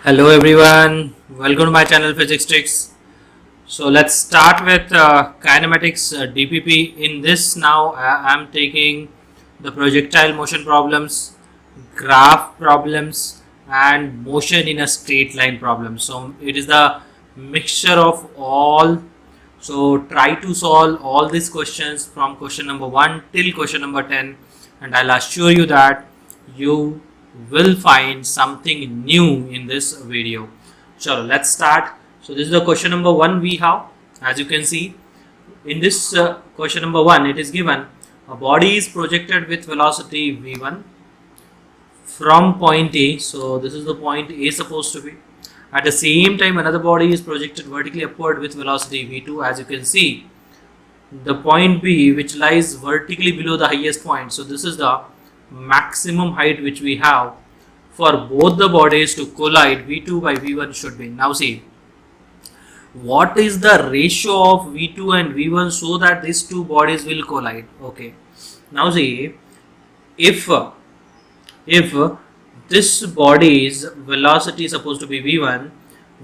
Hello everyone, welcome to my channel Physics Tricks. So let's start with kinematics DPP. In this now I'm taking the projectile motion problems, graph problems and motion in a straight line problem. So it is the mixture of all. So try to solve all these questions from question number 1 till question number 10 and I'll assure you that you will find something new in this video. So let's start. So this is the question number 1 we have. As you can see in this question number 1, it is given a body is projected with velocity v1 from point A. So this is the point A supposed to be. At the same time another body is projected vertically upward with velocity v2. As you can see, the point B which lies vertically below the highest point. So this is the maximum height which we have for both the bodies to collide. V2 by V1 should be. Now see, what is the ratio of V2 and V1 so that these two bodies will collide? Okay. Now see, if this body's velocity is supposed to be V1,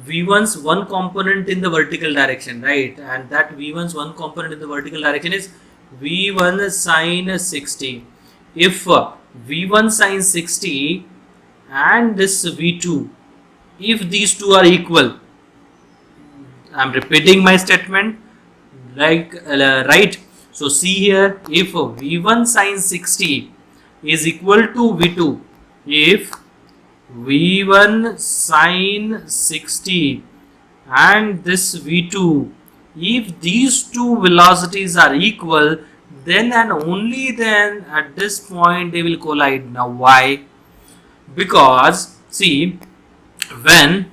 V1's one component in the vertical direction, right? And that V1's one component in the vertical direction is V1 sine 60. If V1 sine 60 and this V2, if these two are equal, I'm repeating my statement, like right. So see here, if V1 sine 60 is equal to V2, if V1 sine 60 and this V2, if these two velocities are equal, then and only then at this point they will collide. Now why? Because see, when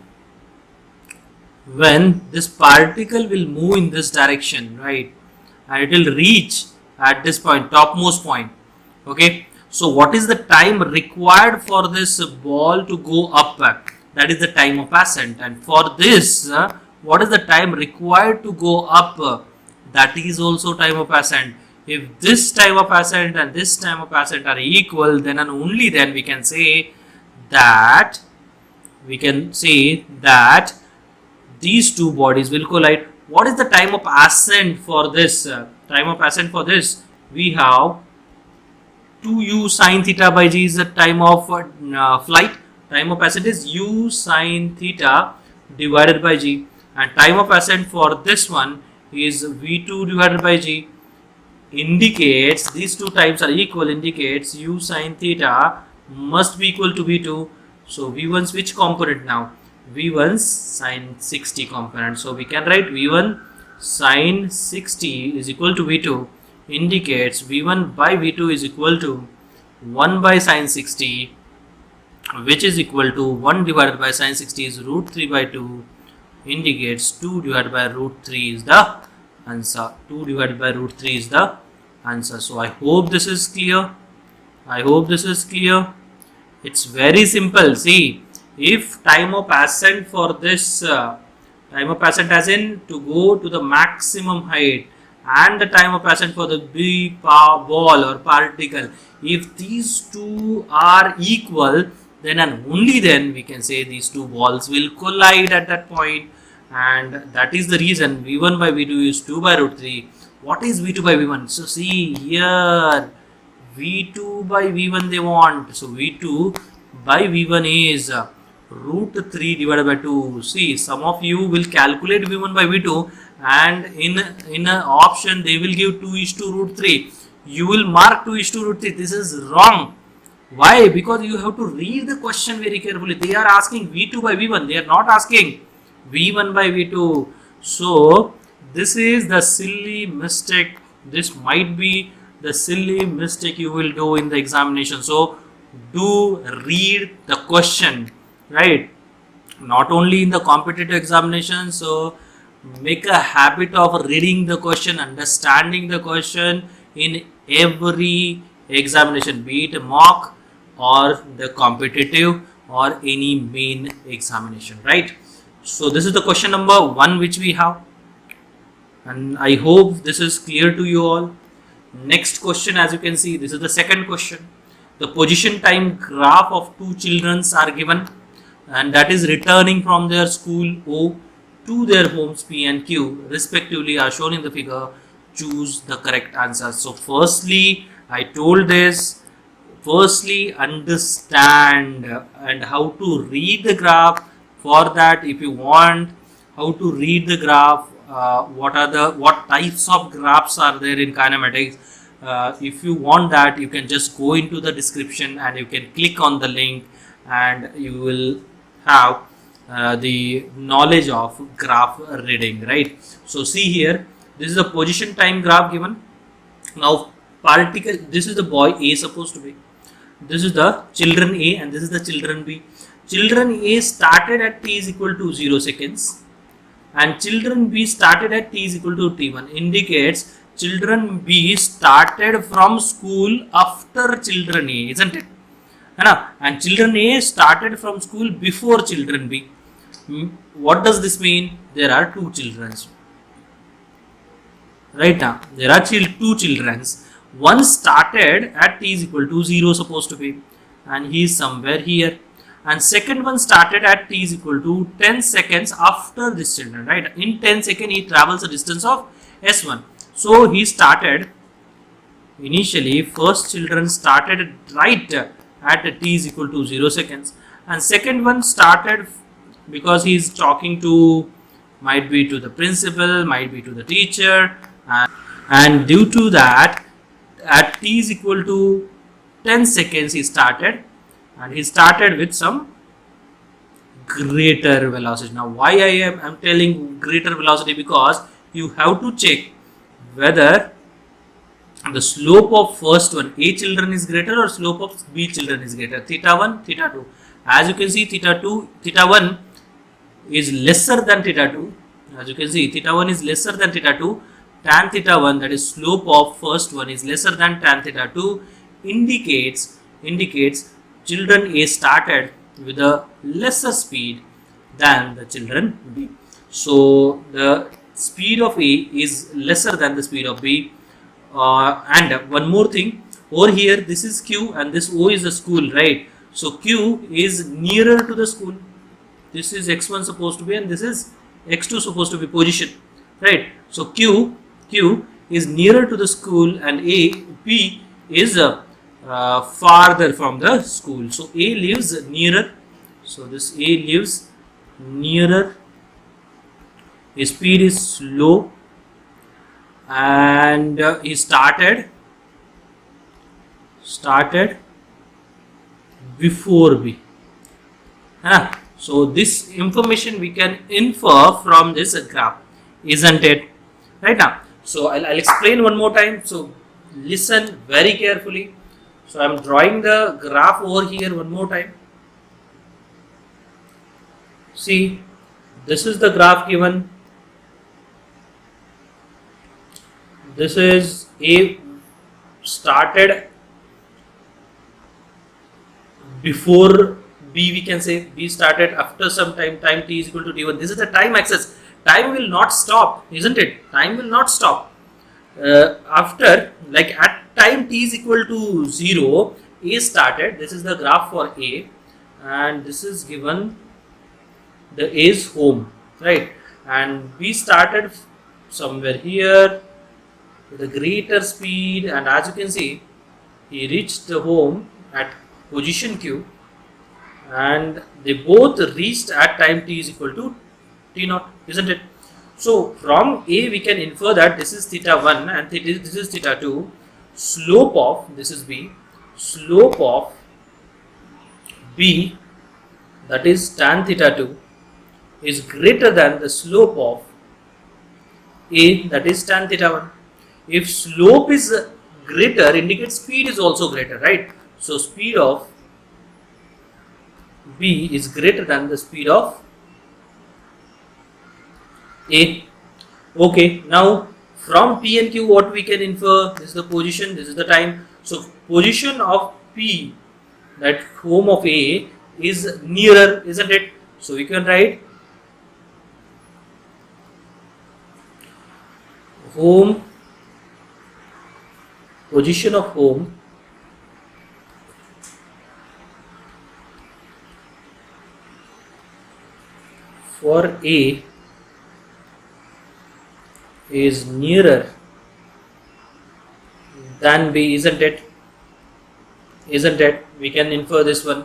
this particle will move in this direction, right, and it will reach at this point, topmost point, okay, so what is the time required for this ball to go up? That is the time of ascent. And for this, what is the time required to go up? That is also time of ascent. If this time of ascent and this time of ascent are equal, then and only then we can say that these two bodies will collide. What is the time of ascent for this? Time of ascent for this, we have 2u sine theta by g is the time of flight. Time of ascent is u sine theta divided by g, and time of ascent for this one is v2 divided by g. Indicates these two times are equal, indicates u sine theta must be equal to v2. So v1's which component now? V1's sine 60 component. So we can write v1 sine 60 is equal to v2, indicates v1 by v2 is equal to 1 by sine 60, which is equal to 1 divided by sine 60 is root 3 by 2, indicates 2 divided by root 3 is the answer. 2 divided by root 3 is the answer. So I hope this is clear. It's very simple. See, if time of ascent for this time of ascent as in to go to the maximum height, and the time of ascent for the ball or particle, if these two are equal, then and only then we can say these two balls will collide at that point. And that is the reason v1 by v2 is 2 by root 3. What is v2 by v1? So see here, v2 by v1 they want. So v2 by v1 is root 3 divided by 2. See, some of you will calculate v1 by v2 and in an option they will give 2 is to root 3. You will mark 2 is to root 3. This is wrong. Why? Because you have to read the question very carefully. They are asking v2 by v1. They are not asking v1 by v2. So this is the silly mistake. This might be the silly mistake you will do in the examination. So do read the question, right? Not only in the competitive examination. So make a habit of reading the question, understanding the question in every examination, be it a mock or the competitive or any main examination, right? So this is the question number 1 which we have, and I hope this is clear to you all. Next question, as you can see, this is the second question. The position time graph of two children are given. and that is returning from their school O to their homes P and Q respectively are shown in the figure. Choose the correct answer. So firstly, I told this, firstly understand and how to read the graph. For that, if you want how to read the graph, what types of graphs are there in kinematics, if you want that, you can just go into the description and you can click on the link and you will have the knowledge of graph reading, right? So see here, this is a position time graph given. Now particle, this is the boy A supposed to be, this is the children A and this is the children B. Children A started at t is equal to 0 seconds and children B started at t is equal to t1, indicates children B started from school after children A, isn't it? And children A started from school before children B. What does this mean? There are two children. Right now, there are two children. One started at t is equal to 0 supposed to be, and he is somewhere here. And second one started at t is equal to 10 seconds after this children, right? In 10 seconds, he travels a distance of s1. So he started initially, first children started right at t is equal to 0 seconds, and second one started because he is talking to, might be to the principal, might be to the teacher, and due to that, at t is equal to 10 seconds he started, and he started with some greater velocity. Now why I'm telling greater velocity, because you have to check whether the slope of first one A children is greater or slope of B children is greater, theta 1, theta 2. As you can see, theta 1 is lesser than theta 2. As you can see, theta 1 is lesser than theta 2. Tan theta 1, that is slope of first one, is lesser than tan theta 2, indicates children A started with a lesser speed than the children B. So the speed of A is lesser than the speed of B. And one more thing, over here this is Q and this O is the school, right? So Q is nearer to the school. This is x1 supposed to be and this is x2 supposed to be position, right? So Q is nearer to the school and P is farther from the school. So A lives nearer. So this A lives nearer. His speed is slow, and he started before B. So this information we can infer from this graph, isn't it? Right now. So I'll explain one more time. So listen very carefully. So I'm drawing the graph over here one more time. See, this is the graph given. This is A started before B, we can say B started after some time t is equal to t1. This is the time axis. Time will not stop, isn't it? Time will not stop. After, like at time t is equal to 0, A started. This is the graph for A, and this is given the A's home, right? And B started somewhere here with a greater speed, and as you can see, he reached the home at position Q, and they both reached at time t is equal to t0, isn't it? So from A we can infer that this is theta 1 and this is theta 2. Slope of, this is B, slope of B, that is tan theta 2, is greater than the slope of A, that is tan theta 1. If slope is greater, indicates speed is also greater, right? So speed of B is greater than the speed of A. Okay, now from P and Q what we can infer? This is the position, this is the time. So position of P, that home of A, is nearer, isn't it? So we can write home, position of home for A is nearer than B, isn't it? Isn't it? We can infer this one.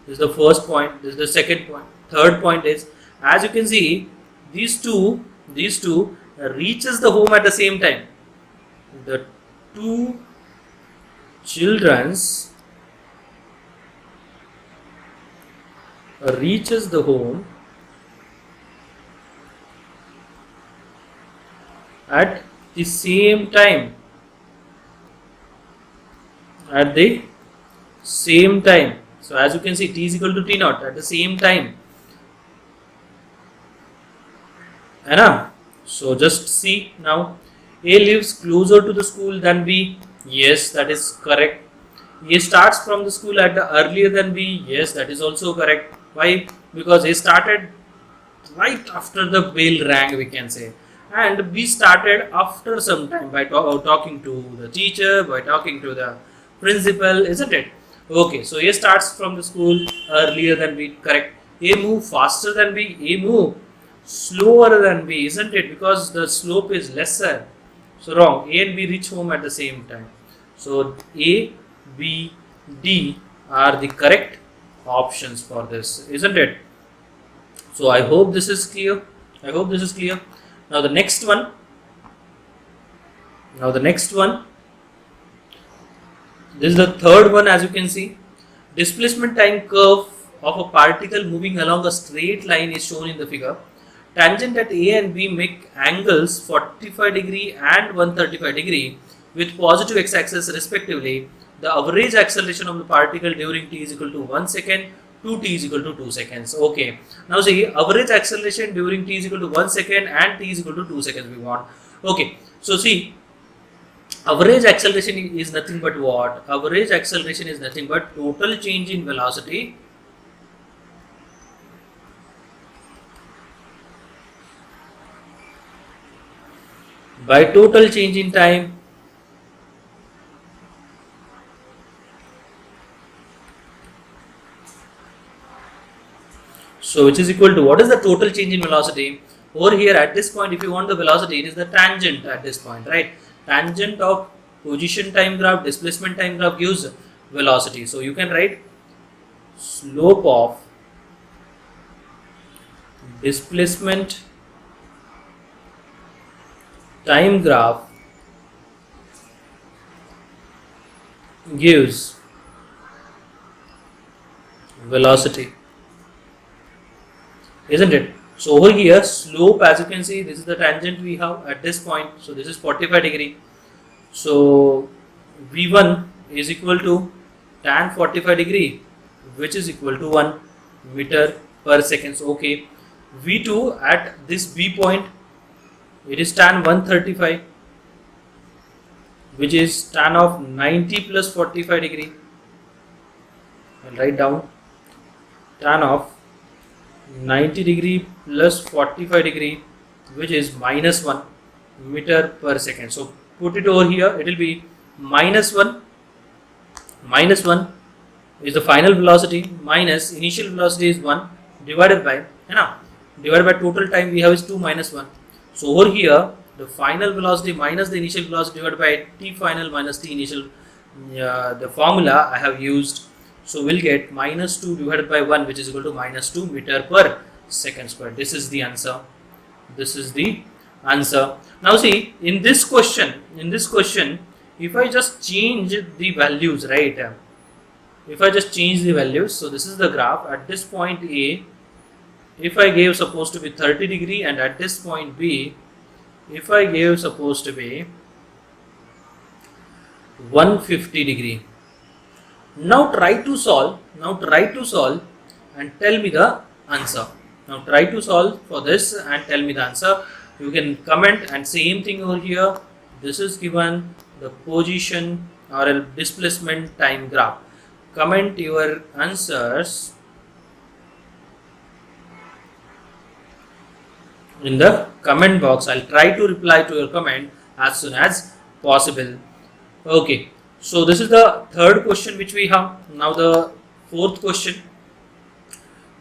This is the first point. This is the second point. Third point is, as you can see, these two reaches the home at the same time. The two children's reaches the home at the same time. At the same time. So as you can see, T is equal to T naught at the same time. Anna? So just see now. A lives closer to the school than B. Yes, that is correct. A starts from the school at the earlier than B. Yes, that is also correct. Why? Because A started right after the bell rang, we can say, and B started after some time by talking to the teacher, by talking to the principal, isn't it? Okay, so A starts from the school earlier than B. Correct. A move faster than B. A move slower than B, isn't it? Because the slope is lesser. So wrong. A and B reach home at the same time. So A, B, D are the correct options for this, isn't it? So I hope this is clear. I hope this is clear. Now the next one. This is the third one, as you can see. Displacement time curve of a particle moving along a straight line is shown in the figure. Tangent at A and B make angles 45 degree and 135 degree with positive x-axis respectively. The average acceleration of the particle during t is equal to 1 second, 2t is equal to 2 seconds. Okay. Now see, average acceleration during t is equal to 1 second and t is equal to 2 seconds we want. Okay. So see, average acceleration is nothing but what? Average acceleration is nothing but total change in velocity by total change in time so which is equal to, what is the total change in velocity? Over here at this point, if you want the velocity, it is the tangent at this point, right? Tangent of position time graph, displacement time graph gives velocity. So you can write slope of displacement time graph gives velocity, isn't it? So over here, slope, as you can see, this is the tangent we have at this point. So this is 45 degree. So V1 is equal to tan 45 degree, which is equal to 1 meter per second. So, okay. V2 at this B point, it is tan 135, which is tan of 90 plus 45 degree. I'll write down tan of 90 degree plus 45 degree, which is minus 1 meter per second. So put it over here, it will be minus 1 is the final velocity minus initial velocity is 1 divided by, divided by total time we have is 2 minus 1. So over here, the final velocity minus the initial velocity divided by t final minus t initial, the formula I have used. So we'll get minus 2 divided by 1, which is equal to minus 2 meter per second square. This is the answer. This is the answer. Now see, in this question, if I just change the values, right? If I just change the values, so this is the graph at this point A. If I gave supposed to be 30 degree, and at this point B, if I gave supposed to be 150 degree. Now try to solve and tell me the answer. Now try to solve for this and tell me the answer. You can comment, and same thing over here. This is given the position or a displacement time graph. Comment your answers in the comment box. I'll try to reply to your comment as soon as possible. Okay, so this is the third question which we have. Now the fourth question.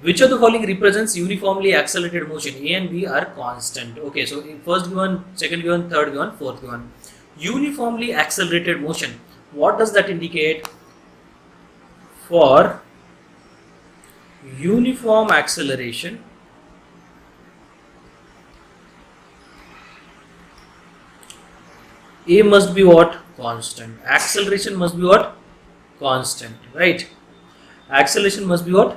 Which of the following represents uniformly accelerated motion? A and B are constant. Okay, so first given, second given, third given, fourth given. Uniformly accelerated motion. What does that indicate? For uniform acceleration, A must be what? Constant. Acceleration must be what? Constant, right? Acceleration must be what?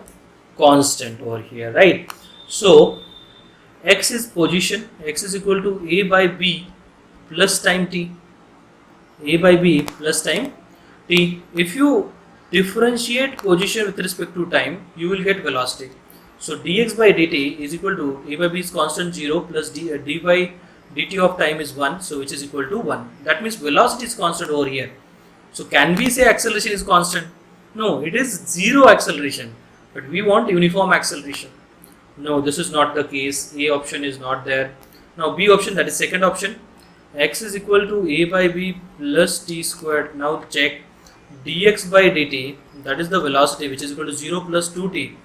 Constant over here, right? So x is position, x is equal to a by b plus time t, a by b plus time t. If you differentiate position with respect to time, you will get velocity. So dx by dt is equal to a by b is constant 0 plus d by dt of time is 1, so which is equal to 1. That means velocity is constant over here. So can we say acceleration is constant? No, it is zero acceleration, but we want uniform acceleration. No, this is not the case. A option is not there. Now B option, that is second option, x is equal to a by b plus t squared. Now check dx by dt, that is the velocity, which is equal to 0 plus 2t.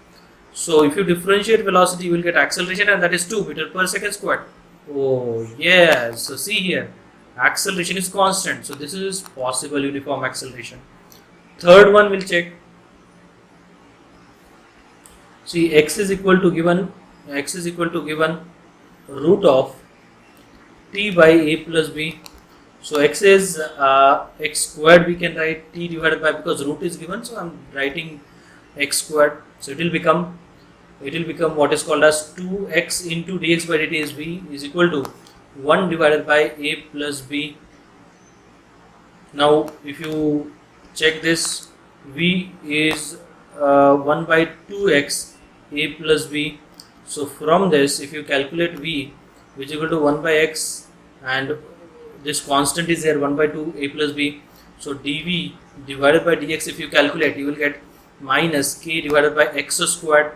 So if you differentiate velocity, you will get acceleration, and that is 2 meter per second squared. Oh yes, so see here, acceleration is constant, so this is possible uniform acceleration. Third one will check. See, x is equal to given root of t by a plus b. So x is x squared, we can write t divided by, because root is given, so I am writing x squared. So it will become what is called as 2x into dx by dt is b is equal to 1 divided by a plus b. Now if you check this, v is 1 by 2x a plus b. So from this, if you calculate v, which is equal to 1 by x, and this constant is there 1 by 2 a plus b, so dv divided by dx, if you calculate, you will get minus k divided by x squared,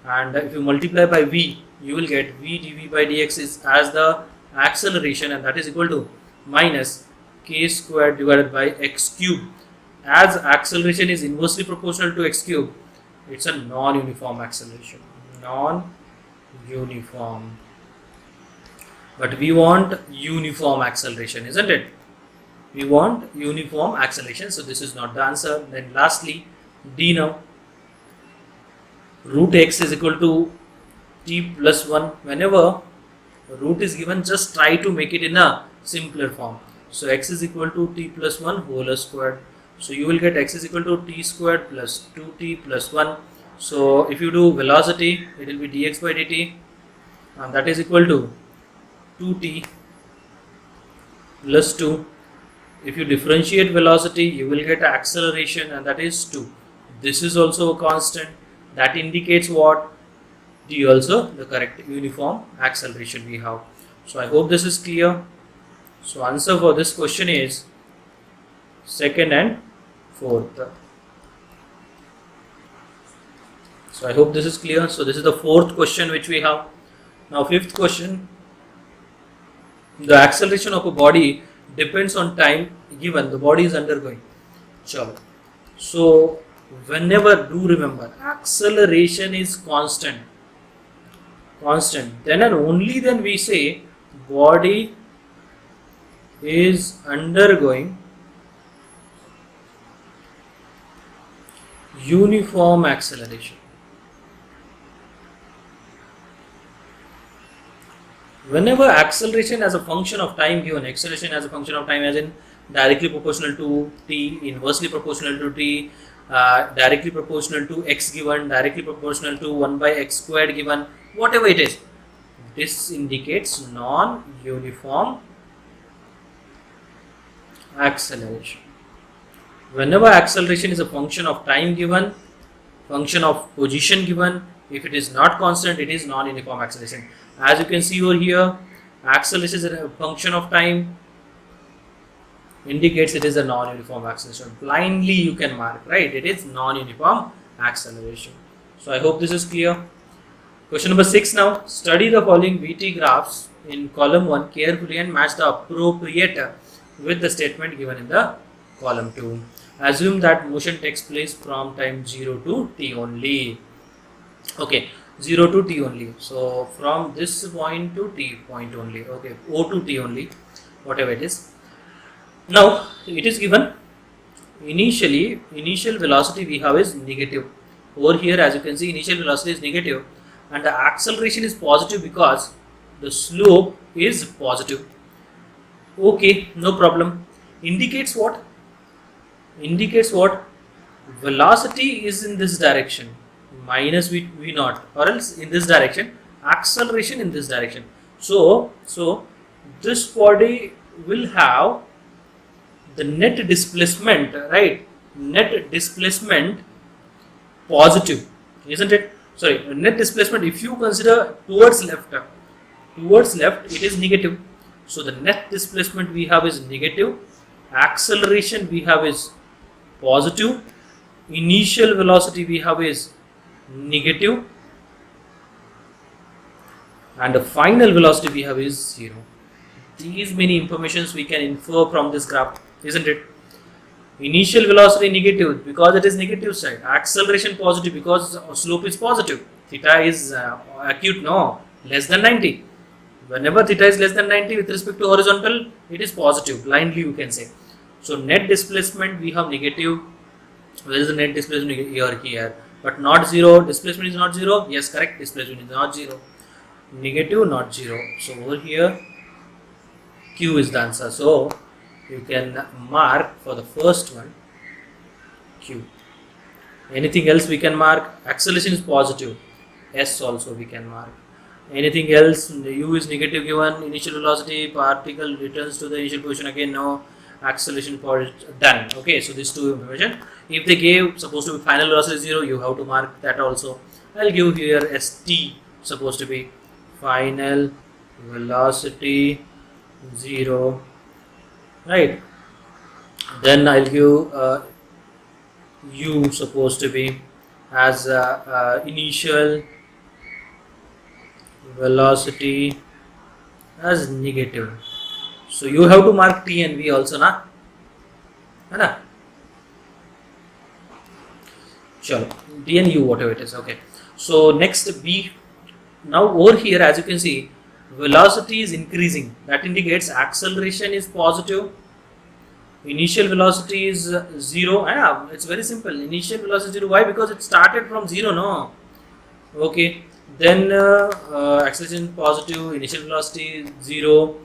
and if you multiply by v, you will get v dv by dx is as the acceleration, and that is equal to minus k squared divided by x cube. As acceleration is inversely proportional to x cube, it's a non-uniform acceleration. Non-uniform. But we want uniform acceleration, isn't it? We want uniform acceleration, so this is not the answer. Then lastly, D now. Root x is equal to t plus 1. Whenever root is given, just try to make it in a simpler form. So x is equal to t plus 1 whole squared. So you will get x is equal to t squared plus 2t plus 1. So if you do velocity, it will be dx by dt, and that is equal to 2t plus 2. If you differentiate velocity, you will get acceleration, and that is 2. This is also a constant. That indicates what? D also the correct uniform acceleration we have. So I hope this is clear. So answer for this question is second and fourth. So I hope this is clear. So this is the fourth question which we have. Now fifth question. The acceleration of a body depends on time given the body is undergoing. So whenever, do remember, acceleration is constant, then and only then we say body is undergoing uniform acceleration. Whenever acceleration as a function of time given, acceleration as a function of time as in directly proportional to t, inversely proportional to t, directly proportional to x given, directly proportional to 1 by x squared given, whatever it is, this indicates non-uniform acceleration. Whenever acceleration is a function of time given, function of position given, if it is not constant, it is non-uniform acceleration. As you can see over here, acceleration is a function of time, indicates it is a non-uniform acceleration. Blindly you can mark, right? It is non-uniform acceleration. So I hope this is clear. Question number 6 now. Study the following VT graphs in column 1 carefully and match the appropriate with the statement given in the column 2. Assume that motion takes place from time 0 to t only. Okay, 0 to t only. So from this point to t point only. Okay, o to t only, whatever it is. Now it is given initial velocity we have is negative. Over here, as you can see, initial velocity is negative and the acceleration is positive because the slope is positive. Okay, no problem. Indicates what? Indicates what? Velocity is in this direction, minus v naught, or else in this direction, acceleration in this direction. So this body will have the net displacement, right? Net displacement positive, isn't it? Sorry, net displacement, if you consider towards left it is negative. So the net displacement we have is negative, acceleration we have is positive, initial velocity we have is negative, and the final velocity we have is 0. These many informations we can infer from this graph, isn't it? Initial velocity negative because it is negative side, acceleration positive because slope is positive, theta is acute, no, less than 90. Whenever theta is less than 90 with respect to horizontal, it is positive, blindly you can say. So net displacement we have negative. Where is the net displacement? Here, but not 0. Displacement is not 0. Yes, correct. Displacement is not 0. Negative, not 0. So over here, Q is the answer. So you can mark for the first one Q. Anything else we can mark? Acceleration is positive. S also we can mark. Anything else? U is negative given. Initial velocity, particle returns to the initial position again. No. Acceleration for done. Okay, so these two information. If they gave supposed to be final velocity 0, you have to mark that also. I'll give here ST supposed to be final velocity 0, right? Then I'll give U supposed to be as initial velocity as negative. So you have to mark T and V also, na? है ना? Chalo, T and U, whatever it is. Okay. So next B. Now over here, as you can see, velocity is increasing. That indicates acceleration is positive. Initial velocity is 0. Yeah, it's very simple. Initial velocity 0. Why? Because it started from 0, no? Okay. Then acceleration positive. Initial velocity 0.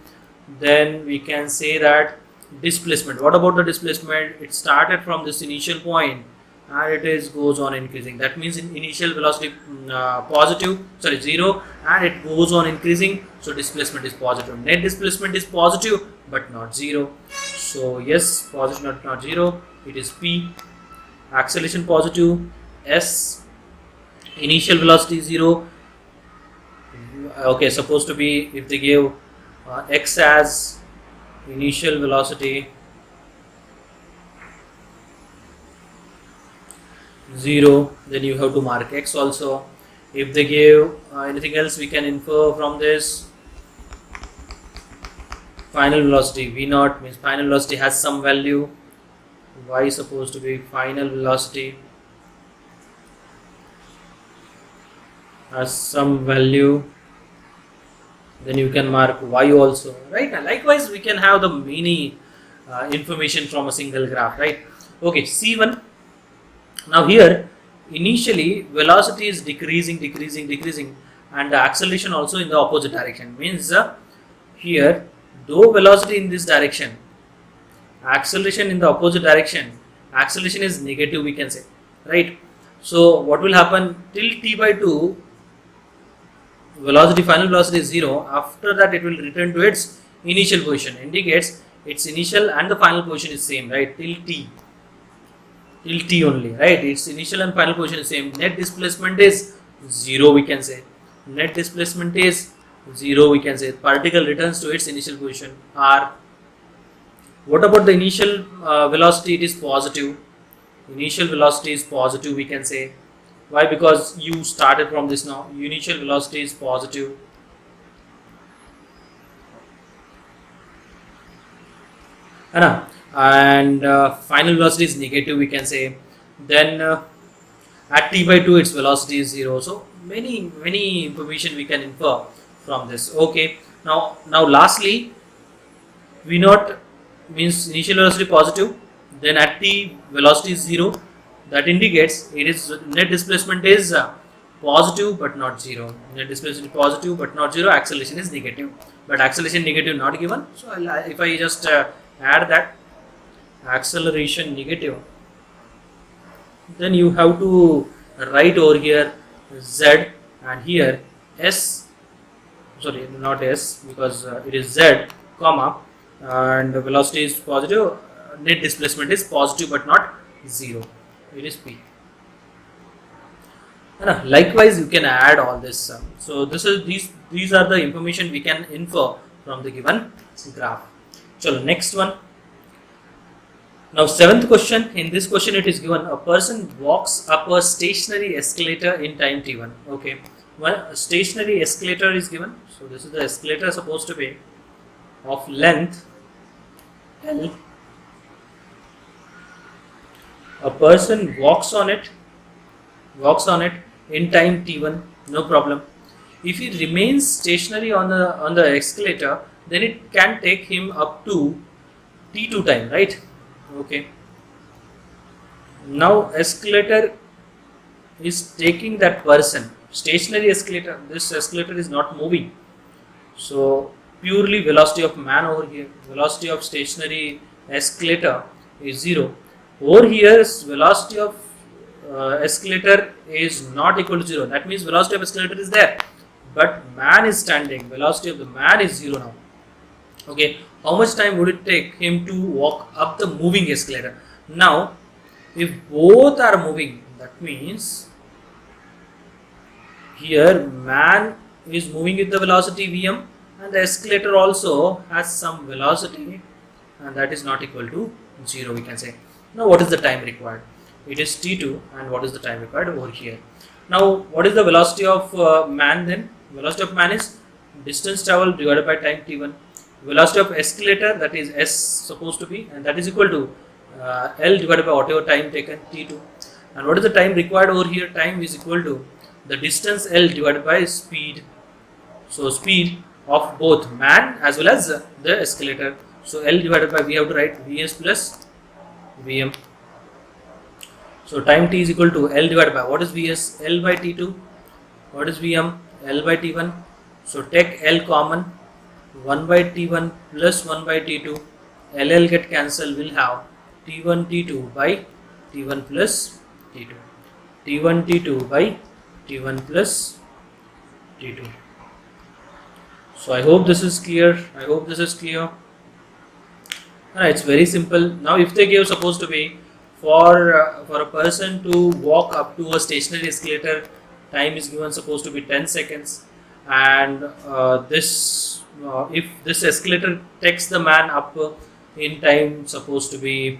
Then we can say that displacement. What about the displacement? It started from this initial point and it is goes on increasing. That means in initial velocity positive, sorry 0, and it goes on increasing. So displacement is positive. Net displacement is positive but not 0. So yes, positive not 0. It is P. Acceleration positive. S. Initial velocity 0. Okay, supposed to be if they give X as initial velocity 0, then you have to mark X also. If they give anything else, we can infer from this. Final velocity V0 means final velocity has some value. Y is supposed to be final velocity has some value. Then you can mark Y also, right? And likewise, we can have the many information from a single graph, right? Okay, C1. Now here, initially velocity is decreasing, and the acceleration also in the opposite direction. Means here, though velocity in this direction, acceleration in the opposite direction, acceleration is negative, we can say, right? So what will happen till t by 2? Velocity, final velocity is 0. After that, it will return to its initial position. Indicates its initial and the final position is same, right? Till t only, right? Its initial and final position is same. Net displacement is 0, we can say. Net displacement is 0, we can say. Particle returns to its initial position R. What about the initial velocity? It is positive. Initial velocity is positive, we can say. Why? Because you started from this now. Initial velocity is positive. And final velocity is negative, we can say. Then at t by 2, its velocity is 0. So many information we can infer from this. Okay, now lastly, v naught means initial velocity positive, then at t velocity is 0, that indicates it is net displacement is positive but not 0. Net displacement is positive but not 0, acceleration is negative, but acceleration negative not given. So if I just add that acceleration negative, then you have to write over here z, and here s, sorry not s, because it is z comma, and the velocity is positive, net displacement is positive but not 0, it is p. Likewise you can add all this. So these are the information we can infer from the given graph. So next one. Now seventh question. In this question it is given a person walks up a stationary escalator in time t1. Okay, one stationary escalator is given. So this is the escalator supposed to be of length L. A person walks on it in time t1, no problem. If he remains stationary on the escalator, then it can take him up to t2 time, right? Okay. Now escalator is taking that person, stationary escalator, this escalator is not moving. So purely velocity of man over here, velocity of stationary escalator is 0. Over here velocity of escalator is not equal to 0. That means velocity of escalator is there, but man is standing, velocity of the man is 0 now. Okay, how much time would it take him to walk up the moving escalator? Now if both are moving, that means here man is moving with the velocity vm, and the escalator also has some velocity, and that is not equal to 0, we can say. Now what is the time required? It is t2, and what is the time required over here? Now what is the velocity of man then? Velocity of man is distance traveled divided by time t1. Velocity of escalator, that is s supposed to be, and that is equal to L divided by whatever time taken t2. And what is the time required over here? Time is equal to the distance L divided by speed. So speed of both man as well as the escalator. So L divided by, we have to write Vs plus Vm. So time t is equal to L divided by, what is Vs? L by t2. What is Vm? L by t1. So take L common, 1 by t1 plus 1 by t2. LL get cancelled, will have t1 t2 by t1 plus t2. t1 t2 by t1 plus t2. So I hope this is clear. It's very simple. Now if they give supposed to be for a person to walk up to a stationary escalator, time is given supposed to be 10 seconds, and if this escalator takes the man up in time supposed to be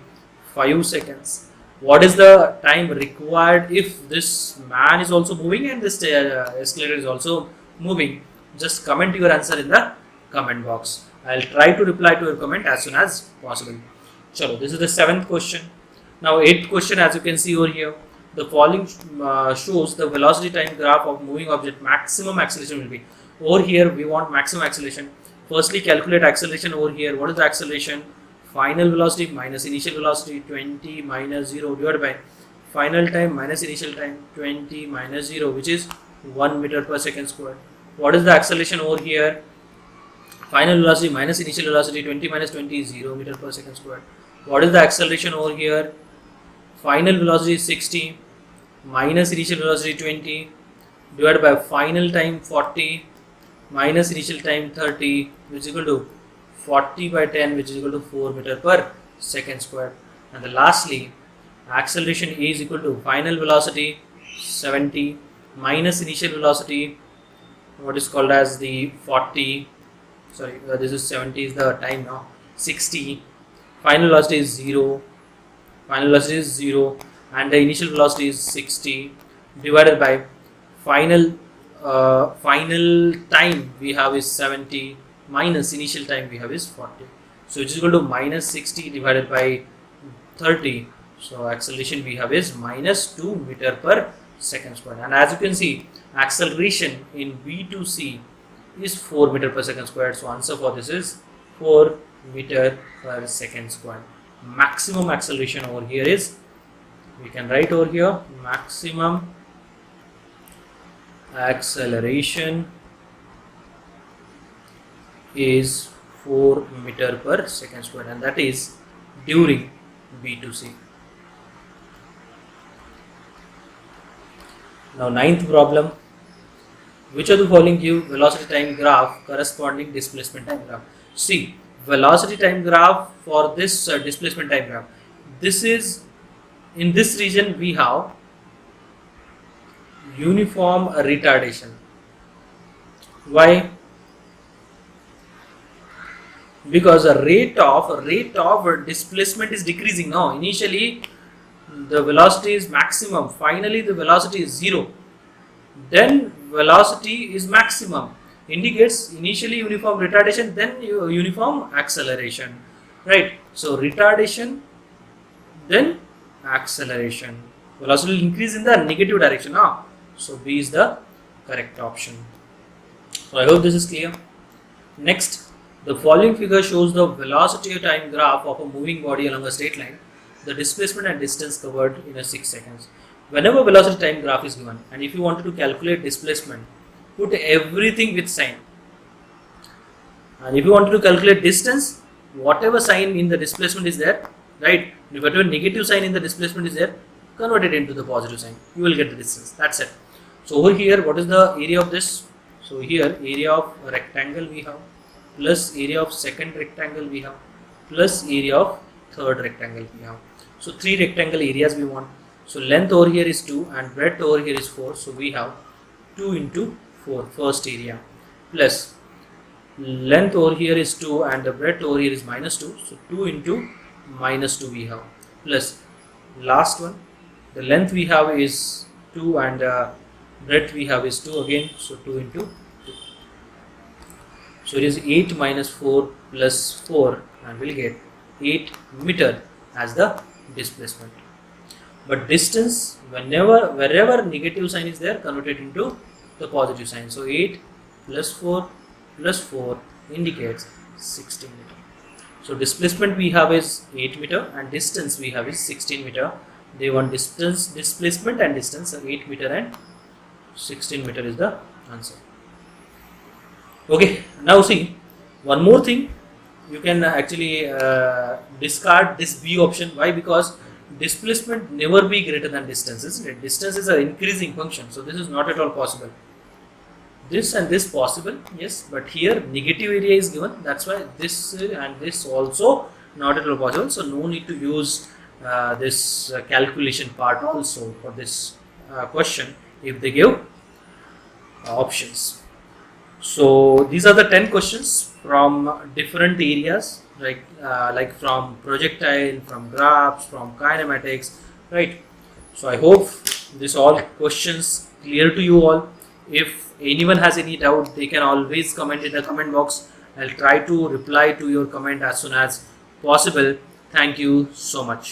5 seconds, what is the time required if this man is also moving and this escalator is also moving? Just comment your answer in the comment box. I'll try to reply to your comment as soon as possible. So this is the 7th question. Now 8th question, as you can see over here, the following shows the velocity time graph of moving object. Maximum acceleration will be. Over here we want maximum acceleration. Firstly calculate acceleration over here. What is the acceleration? Final velocity minus initial velocity, 20 minus 0 divided by final time minus initial time, 20 minus 0, which is 1 meter per second squared. What is the acceleration over here? Final velocity minus initial velocity, 20 minus 20 is 0 meter per second squared. What is the acceleration over here? Final velocity is 60 minus initial velocity 20 divided by final time 40 minus initial time 30, which is equal to 40 by 10, which is equal to 4 meter per second squared. And lastly, acceleration is equal to final velocity 70 minus initial velocity, what is called as the 40, sorry, this is 70 is the time now, 60, final velocity is 0, and the initial velocity is 60 divided by final time we have is 70 minus initial time we have is 40. So it is equal to minus 60 divided by 30. So acceleration we have is minus 2 meter per second squared. And as you can see, acceleration in B to C is 4 meter per second squared. So answer for this is 4 meter per second squared. Maximum acceleration over here is, we can write over here, maximum acceleration is 4 meter per second squared, and that is during B to C. Now ninth problem, which of the following give velocity time graph corresponding displacement time graph? See, velocity time graph for this displacement time graph, this is, in this region we have uniform retardation. Why? Because the rate of displacement is decreasing now. Initially the velocity is maximum, finally the velocity is 0, then velocity is maximum, indicates initially uniform retardation, then uniform acceleration, right? So retardation, then acceleration, velocity will increase in the negative direction now. So B is the correct option. So I hope this is clear. Next, the following figure shows the velocity time graph of a moving body along a straight line, the displacement and distance covered in a 6 seconds. Whenever velocity time graph is given, and if you wanted to calculate displacement, put everything with sign. And if you wanted to calculate distance, whatever sign in the displacement is there, right? Whatever negative sign in the displacement is there, convert it into the positive sign. You will get the distance. That's it. So over here, what is the area of this? So here, area of a rectangle we have, plus area of second rectangle we have, plus area of third rectangle we have. So 3 rectangle areas we want. So length over here is 2 and breadth over here is 4. So we have 2 into 4 first area, plus length over here is 2 and the breadth over here is minus 2. So 2 into minus 2 we have, plus last one, the length we have is 2 and breadth we have is 2 again. So 2 into 2. So it is 8 minus 4 plus 4, and we'll get 8 meter as the displacement. But distance, wherever negative sign is there, convert it into the positive sign. So 8 plus 4 indicates 16 meter. So displacement we have is 8 meter and distance we have is 16 meter. They want distance, displacement and distance, so 8 meter and 16 meter is the answer. Okay, now see, one more thing, you can actually discard this B option. Why? Because displacement never be greater than distance, isn't it? Distance is an increasing function, so this is not at all possible. This and this possible, yes, but here negative area is given, that's why this and this also not at all possible. So no need to use this calculation part also for this question if they give options. So these are the 10 questions from different areas, right? Like from projectile, from graphs, from kinematics, right? So I hope this all questions clear to you all. If anyone has any doubt, they can always comment in the comment box. I'll try to reply to your comment as soon as possible. Thank you so much.